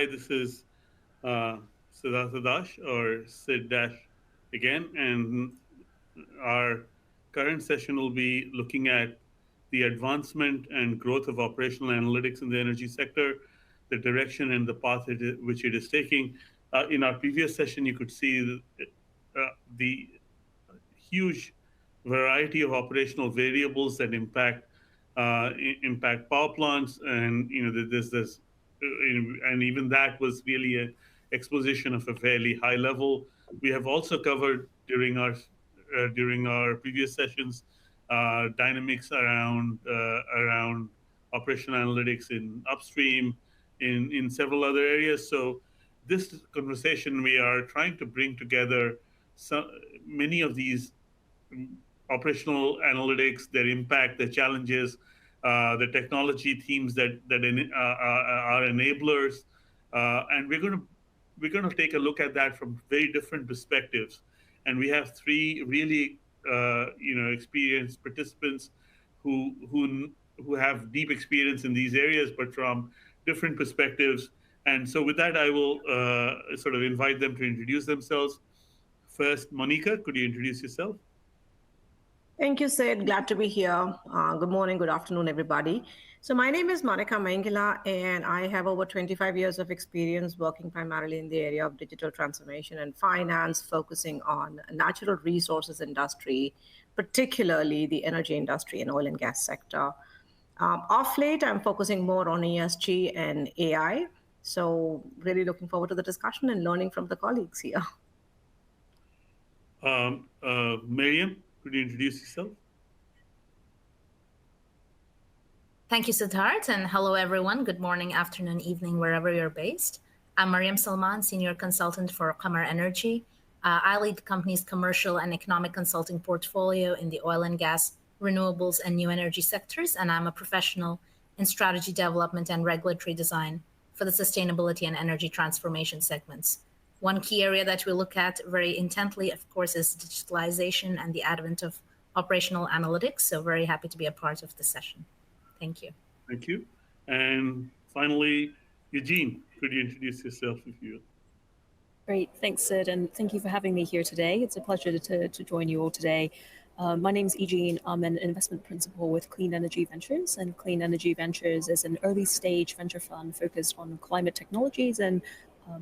Hi, this is uh, Sidhartha Dash or Sid Dash again, and our current session will be looking at the advancement and growth of operational analytics in the energy sector, the direction and the path which it is taking. In our previous session, you could see the huge variety of operational variables that impact power plants, and there's this, and even that was really an exposition of a fairly high level. We have also covered during our previous sessions dynamics around operational analytics in upstream, in several other areas. So this conversation, we are trying to bring together some, many of these operational analytics, their impact, their challenges, the technology themes that are enablers, and we're going to take a look at that from very different perspectives. And we have three really experienced participants who have deep experience in these areas, but from different perspectives. And so, with that, I will sort of invite them to introduce themselves. First, Monika, could you introduce yourself? Thank you, Sid. Glad to be here. Good morning, good afternoon, everybody. So, my name is Monika Mangla, and I have over 25 years of experience working primarily in the area of digital transformation and finance, focusing on natural resources industry, particularly the energy industry and oil and gas sector. Off late, I'm focusing more on ESG and AI. So, really looking forward to the discussion and learning from the colleagues here. Maryam, could you introduce yourself? Thank you, Sidharth, and hello, everyone. Good morning, afternoon, evening, wherever you're based. I'm Maryam Salman, Senior Consultant for Qamar Energy. I lead the company's commercial and economic consulting portfolio in the oil and gas, renewables, and new energy sectors, and I'm a professional in strategy development and regulatory design for the sustainability and energy transformation segments. One key area that we look at very intently, of course, is digitalization and the advent of operational analytics. So very happy to be a part of this session. Thank you. Thank you. And finally, Eugene, could you introduce yourself if you will? Great. Thanks, Sid, and thank you for having me here today. It's a pleasure to join you all today. My name's Eugene. I'm an investment principal with Clean Energy Ventures, and Clean Energy Ventures is an early stage venture fund focused on climate technologies and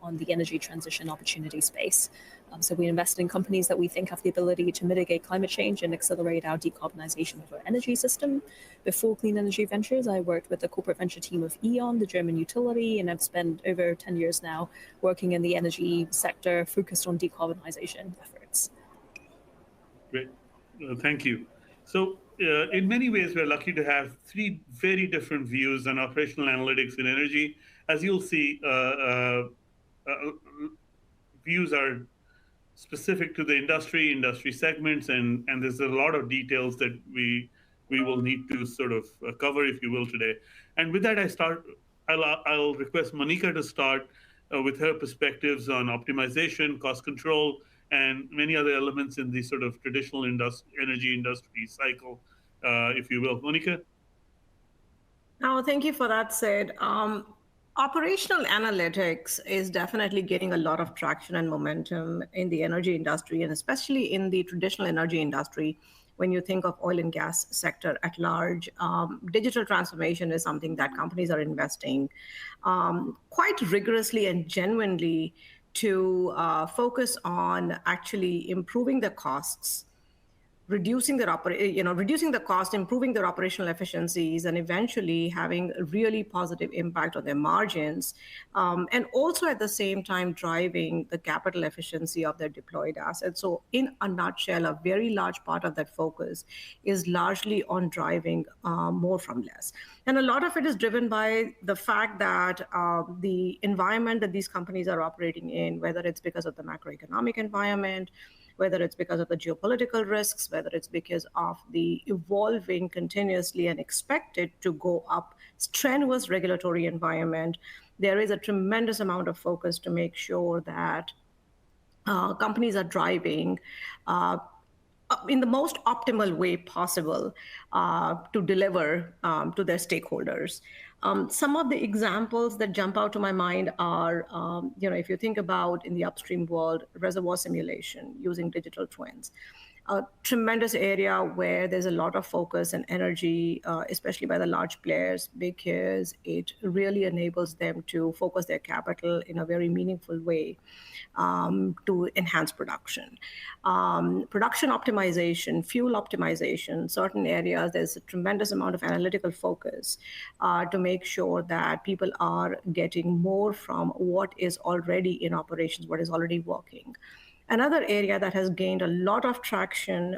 on the energy transition opportunity space. So we invest in companies that we think have the ability to mitigate climate change and accelerate our decarbonization of our energy system. Before Clean Energy Ventures, I worked with the corporate venture team of E.ON, the German utility, and I've spent over 10 years now working in the energy sector focused on decarbonization efforts. Great. Thank you. So in many ways, we're lucky to have three very different views on operational analytics in energy. As you'll see, views are specific to the industry segments, and there's a lot of details that we will need to sort of cover, if you will, today. And with that, I'll request Monika to start with her perspectives on optimization, cost control, and many other elements in the sort of traditional energy industry cycle, if you will. Monika? No, thank you for that, Sid. Operational analytics is definitely getting a lot of traction and momentum in the energy industry, and especially in the traditional energy industry. When you think of oil and gas sector at large, digital transformation is something that companies are investing quite rigorously and genuinely to focus on actually improving the costs, reducing the cost, improving their operational efficiencies, and eventually having a really positive impact on their margins, and also at the same time driving the capital efficiency of their deployed assets. So in a nutshell, a very large part of that focus is largely on driving more from less. And a lot of it is driven by the fact that the environment that these companies are operating in, whether it's because of the macroeconomic environment, whether it's because of the geopolitical risks, whether it's because of the evolving continuously and expected to go up strenuous regulatory environment, there is a tremendous amount of focus to make sure that companies are driving in the most optimal way possible to deliver to their stakeholders. Some of the examples that jump out to my mind are, if you think about in the upstream world, reservoir simulation using digital twins, a tremendous area where there's a lot of focus and energy, especially by the large players, because it really enables them to focus their capital in a very meaningful way to enhance production. Production optimization, fuel optimization, certain areas, there's a tremendous amount of analytical focus to make sure that people are getting more from what is already in operations, what is already working. Another area that has gained a lot of traction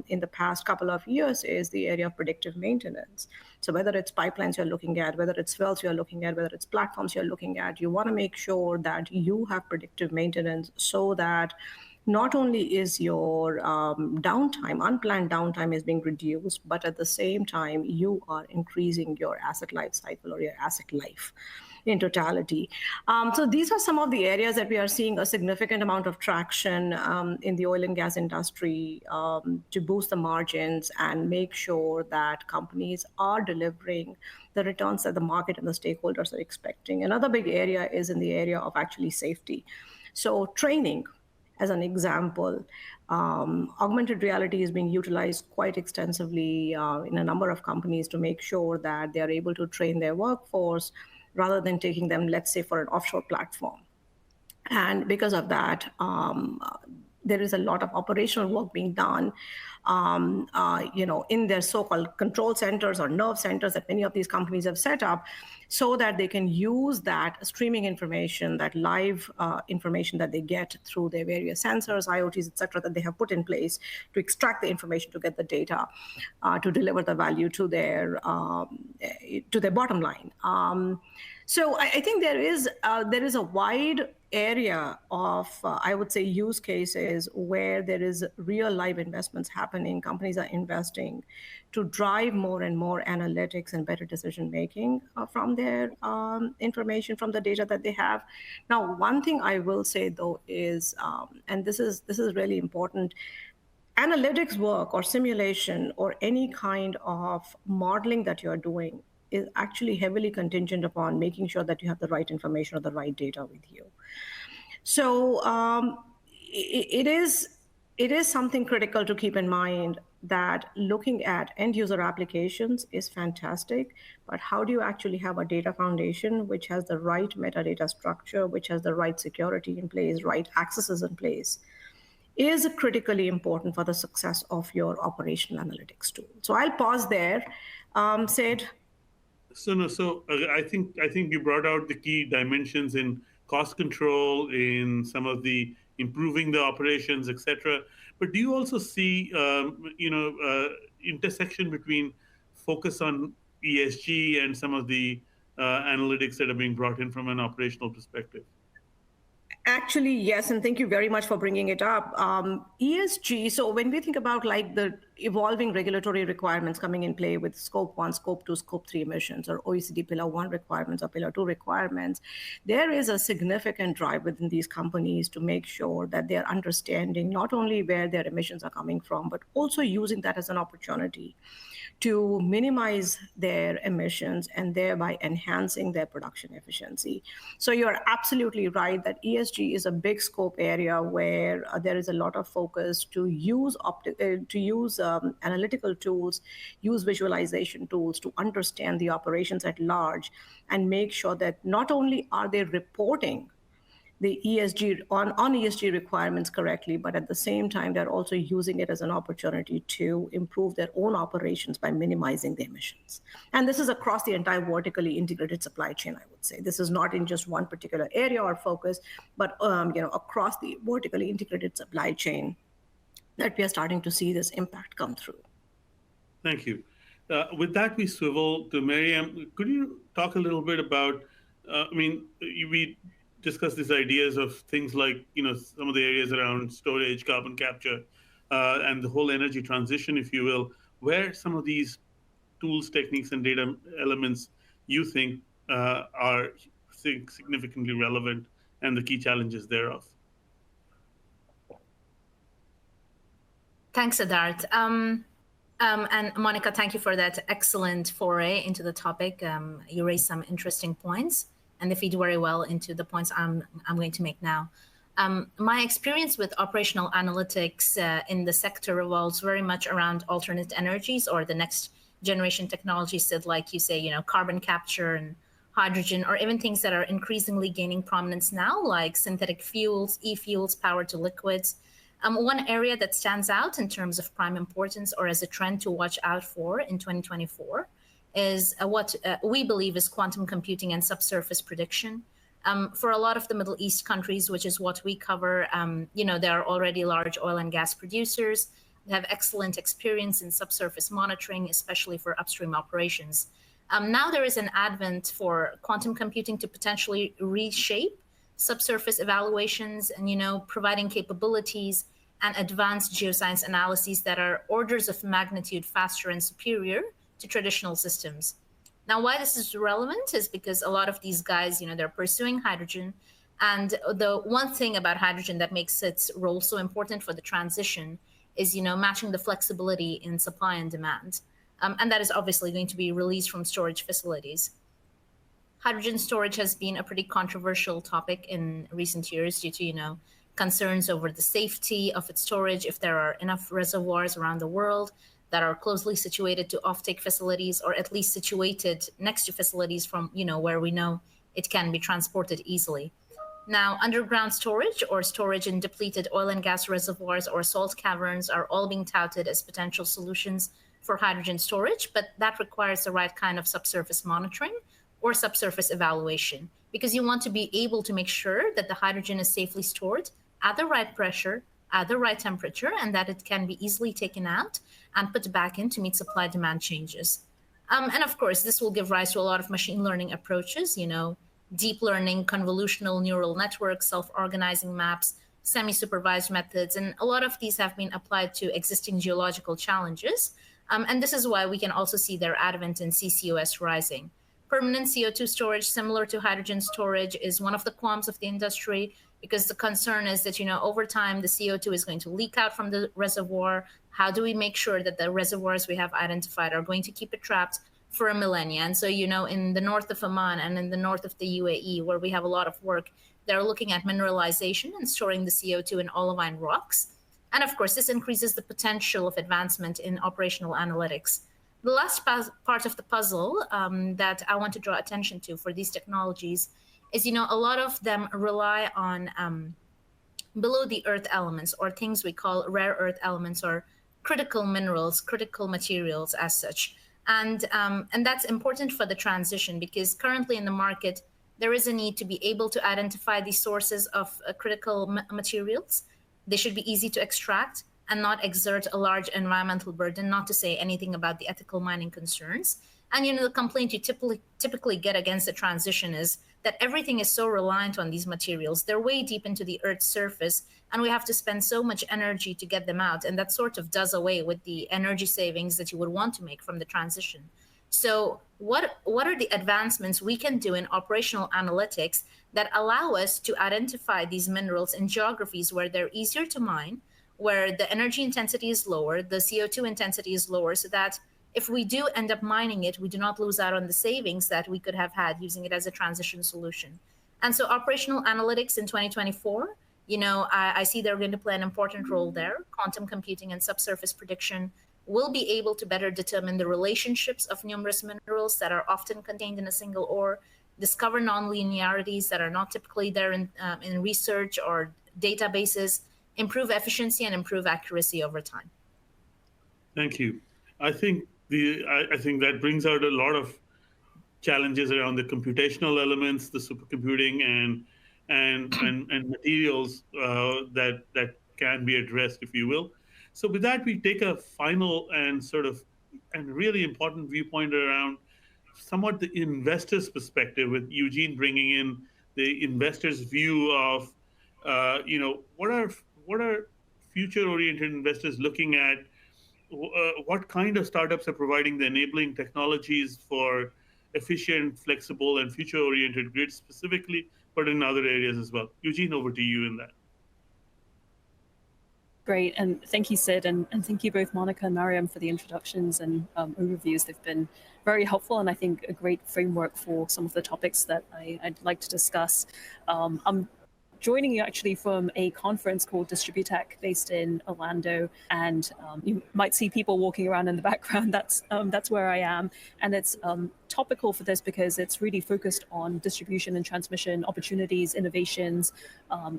in the past couple of years is the area of predictive maintenance. So whether it's pipelines you're looking at, whether it's wells you're looking at, whether it's platforms you're looking at, you want to make sure that you have predictive maintenance so that not only is your downtime, unplanned downtime is being reduced, but at the same time, you are increasing your asset life cycle or your asset life in totality. So these are some of the areas that we are seeing a significant amount of traction in the oil and gas industry to boost the margins and make sure that companies are delivering the returns that the market and the stakeholders are expecting. Another big area is in the area of actually safety. So training, as an example, augmented reality is being utilized quite extensively in a number of companies to make sure that they are able to train their workforce rather than taking them, let's say, for an offshore platform. And because of that, there is a lot of operational work being done, in their so-called control centers or nerve centers that many of these companies have set up, so that they can use that streaming information, that live information that they get through their various sensors, IoTs, et cetera, that they have put in place to extract the information, to get the data, to deliver the value to their bottom line. So I think there is a wide area of, I would say, use cases where there is real live investments happening. Companies are investing to drive more and more analytics and better decision making from their information, from the data that they have. Now, one thing I will say though is, and this is really important, analytics work or simulation or any kind of modeling that you're doing is actually heavily contingent upon making sure that you have the right information or the right data with you. So it is something critical to keep in mind, that looking at end user applications is fantastic, but how do you actually have a data foundation which has the right metadata structure, which has the right security in place, right accesses in place, is critically important for the success of your operational analytics tool. So I'll pause there. Sid? So I think you brought out the key dimensions in cost control, in some of the improving the operations, etc. But do you also see intersection between focus on ESG and some of the analytics that are being brought in from an operational perspective? Actually, yes, and thank you very much for bringing it up. ESG, so when we think about like the evolving regulatory requirements coming in play with Scope 1, Scope 2, Scope 3 emissions, or OECD Pillar 1 requirements or Pillar 2 requirements, there is a significant drive within these companies to make sure that they're understanding not only where their emissions are coming from, but also using that as an opportunity to minimize their emissions and thereby enhancing their production efficiency. So you're absolutely right that ESG is a big scope area where there is a lot of focus to use analytical tools, use visualization tools to understand the operations at large and make sure that not only are they reporting the ESG on ESG requirements correctly, but at the same time, they're also using it as an opportunity to improve their own operations by minimizing the emissions. And this is across the entire vertically integrated supply chain, I would say. This is not in just one particular area or focus, but across the vertically integrated supply chain that we are starting to see this impact come through. Thank you. With that, we swivel to Maryam. Could you talk a little bit about, we discuss these ideas of things like, some of the areas around storage, carbon capture, and the whole energy transition, if you will, where some of these tools, techniques, and data elements you think are significantly relevant and the key challenges thereof. Thanks, Sidharth. And Monika, thank you for that excellent foray into the topic. You raised some interesting points, and they feed very well into the points I'm going to make now. My experience with operational analytics in the sector revolves very much around alternate energies or the next generation technologies that, like you say, carbon capture and hydrogen, or even things that are increasingly gaining prominence now, like synthetic fuels, e-fuels, power to liquids. One area that stands out in terms of prime importance or as a trend to watch out for in 2024 is what we believe is quantum computing and subsurface prediction. For a lot of the Middle East countries, which is what we cover, they are already large oil and gas producers. They have excellent experience in subsurface monitoring, especially for upstream operations. Now there is an advent for quantum computing to potentially reshape subsurface evaluations and, providing capabilities and advanced geoscience analyses that are orders of magnitude faster and superior to traditional systems. Now, why this is relevant is because a lot of these guys, they're pursuing hydrogen. And the one thing about hydrogen that makes its role so important for the transition is, matching the flexibility in supply and demand. And that is obviously going to be released from storage facilities. Hydrogen storage has been a pretty controversial topic in recent years due to, concerns over the safety of its storage, if there are enough reservoirs around the world that are closely situated to offtake facilities, or at least situated next to facilities from, where we know it can be transported easily. Now, underground storage or storage in depleted oil and gas reservoirs or salt caverns are all being touted as potential solutions for hydrogen storage, but that requires the right kind of subsurface monitoring or subsurface evaluation, because you want to be able to make sure that the hydrogen is safely stored at the right pressure, at the right temperature, and that it can be easily taken out and put back in to meet supply-demand changes. And of course, this will give rise to a lot of machine learning approaches, deep learning, convolutional neural networks, self-organizing maps, semi-supervised methods, and a lot of these have been applied to existing geological challenges. And this is why we can also see their advent in CCUS rising. Permanent CO2 storage, similar to hydrogen storage, is one of the qualms of the industry, because the concern is that, over time, the CO2 is going to leak out from the reservoir. How do we make sure that the reservoirs we have identified are going to keep it trapped for a millennia? And so, in the north of Oman and in the north of the UAE, where we have a lot of work, they're looking at mineralization and storing the CO2 in olivine rocks. And of course, this increases the potential of advancement in operational analytics. The last part of the puzzle that I want to draw attention to for these technologies is, a lot of them rely on below the earth elements, or things we call rare earth elements, or critical minerals, critical materials as such. And that's important for the transition, because currently in the market, there is a need to be able to identify the sources of critical materials. They should be easy to extract and not exert a large environmental burden, not to say anything about the ethical mining concerns. And, the complaint you typically get against the transition is that everything is so reliant on these materials. They're way deep into the Earth's surface, and we have to spend so much energy to get them out. And that sort of does away with the energy savings that you would want to make from the transition. So what are the advancements we can do in operational analytics that allow us to identify these minerals in geographies where they're easier to mine, where the energy intensity is lower, the CO2 intensity is lower, so that if we do end up mining it, we do not lose out on the savings that we could have had using it as a transition solution. And so operational analytics in 2024, I see they're going to play an important role there. Quantum computing and subsurface prediction will be able to better determine the relationships of numerous minerals that are often contained in a single ore, discover nonlinearities that are not typically there in research or databases, improve efficiency and improve accuracy over time. Thank you. I think that brings out a lot of challenges around the computational elements, the supercomputing, and materials that can be addressed, if you will. So with that, we take a final and really important viewpoint around somewhat the investor's perspective, with Eugene bringing in the investor's view of, what are future-oriented investors looking at? What kind of startups are providing the enabling technologies for efficient, flexible, and future-oriented grids specifically, but in other areas as well? Eugene, over to you in that. Great, and thank you, Sid, and thank you both, Monika and Maryam, for the introductions and overviews. They've been very helpful, and I think a great framework for some of the topics that I'd like to discuss. I'm joining you actually from a conference called Distributech based in Orlando, and you might see people walking around in the background. That's where I am, and it's topical for this because it's really focused on distribution and transmission opportunities, innovations,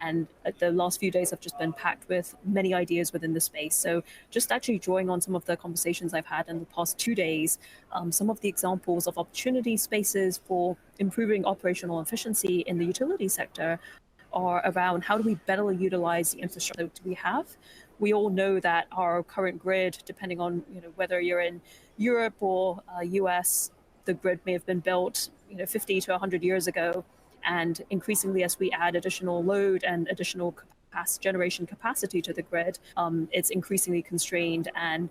and the last few days have just been packed with many ideas within the space. So just actually drawing on some of the conversations I've had in the past 2 days, some of the examples of opportunity spaces for improving operational efficiency in the utility sector are around how do we better utilize the infrastructure we have. We all know that our current grid, depending on whether you're in Europe or US, the grid may have been built 50 to 100 years ago, and increasingly as we add additional load and additional generation capacity to the grid, it's increasingly constrained. And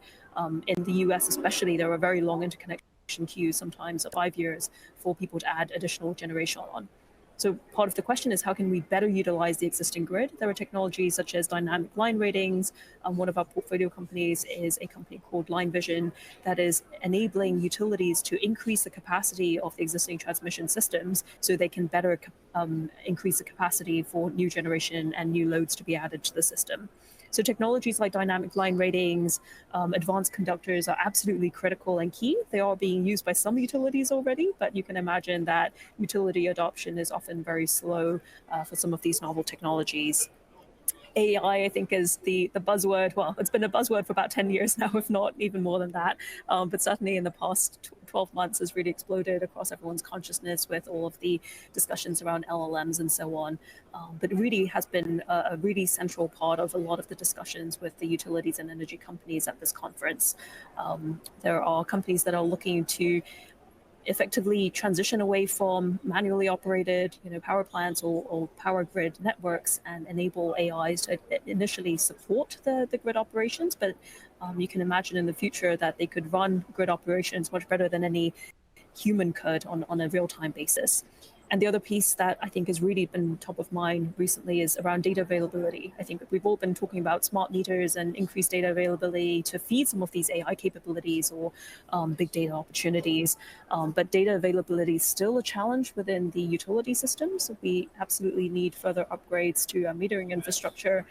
in the US especially, there are very long interconnection queues, sometimes of 5 years, for people to add additional generation on. So part of the question is how can we better utilize the existing grid? There are technologies such as dynamic line ratings. One of our portfolio companies is a company called Line Vision that is enabling utilities to increase the capacity of the existing transmission systems so they can better increase the capacity for new generation and new loads to be added to the system. So technologies like dynamic line ratings, advanced conductors are absolutely critical and key. They are being used by some utilities already, but you can imagine that utility adoption is often very slow for some of these novel technologies. AI, I think, is the buzzword. Well, it's been a buzzword for about 10 years now, if not even more than that. But certainly in the past 12 months has really exploded across everyone's consciousness with all of the discussions around LLMs and so on. But it really has been a really central part of a lot of the discussions with the utilities and energy companies at this conference. There are companies that are looking to effectively transition away from manually operated power plants or power grid networks and enable AIs to initially support the grid operations. But you can imagine in the future that they could run grid operations much better than any human could on a real-time basis. And the other piece that I think has really been top of mind recently is around data availability. I think we've all been talking about smart meters and increased data availability to feed some of these AI capabilities or big data opportunities. But data availability is still a challenge within the utility systems. We absolutely need further upgrades to our metering infrastructure.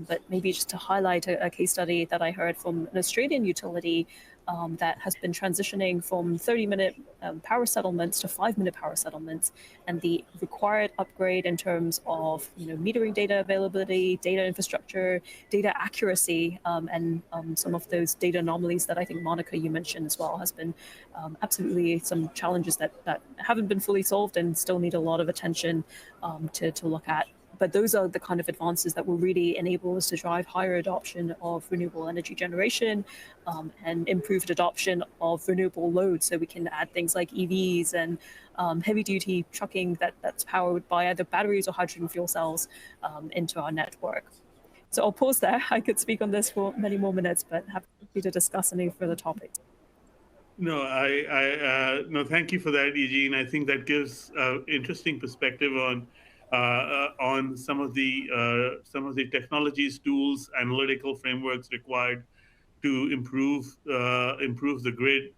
But maybe just to highlight a case study that I heard from an Australian utility that has been transitioning from 30-minute power settlements to 5-minute power settlements, and the required upgrade in terms of metering data availability, data infrastructure, data accuracy, and some of those data anomalies that I think, Monika, you mentioned as well, has been absolutely some challenges that haven't been fully solved and still need a lot of attention to look at. But those are the kind of advances that will really enable us to drive higher adoption of renewable energy generation and improved adoption of renewable loads. So we can add things like EVs and heavy-duty trucking that's powered by either batteries or hydrogen fuel cells into our network. So I'll pause there. I could speak on this for many more minutes, but happy to discuss any further topics. No, no. Thank you for that, Eugene. I think that gives interesting perspective on some of the technologies, tools, analytical frameworks required to improve the grid,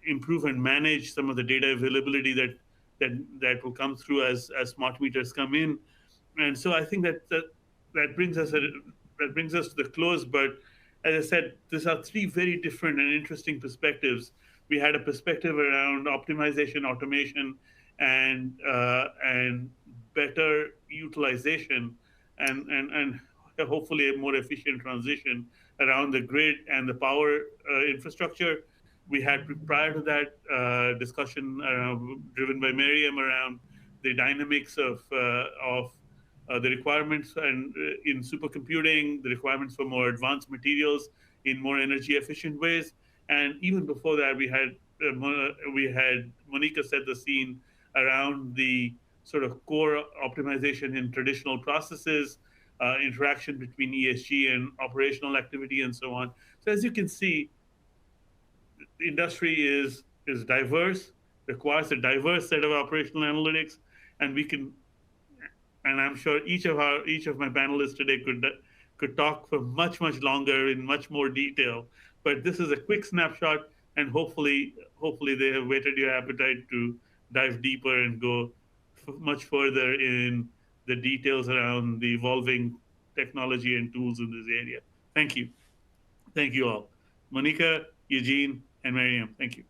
improve and manage some of the data availability that will come through as smart meters come in. And so I think that brings us to the close. But as I said, these are three very different and interesting perspectives. We had a perspective around optimization, automation, and better utilization, and hopefully a more efficient transition around the grid and the power infrastructure. We had prior to that discussion driven by Maryam around the dynamics of the requirements and in supercomputing, the requirements for more advanced materials in more energy efficient ways. And even before that, we had Monika set the scene around the sort of core optimization in traditional processes, interaction between ESG and operational activity, and so on. So as you can see, the industry is diverse, requires a diverse set of operational analytics, and we can and I'm sure each of my panelists today could talk for much longer in much more detail. But this is a quick snapshot, and hopefully they have whetted your appetite to dive deeper and go much further in the details around the evolving technology and tools in this area. Thank you. Thank you all. Monika, Eugene, and Maryam, thank you.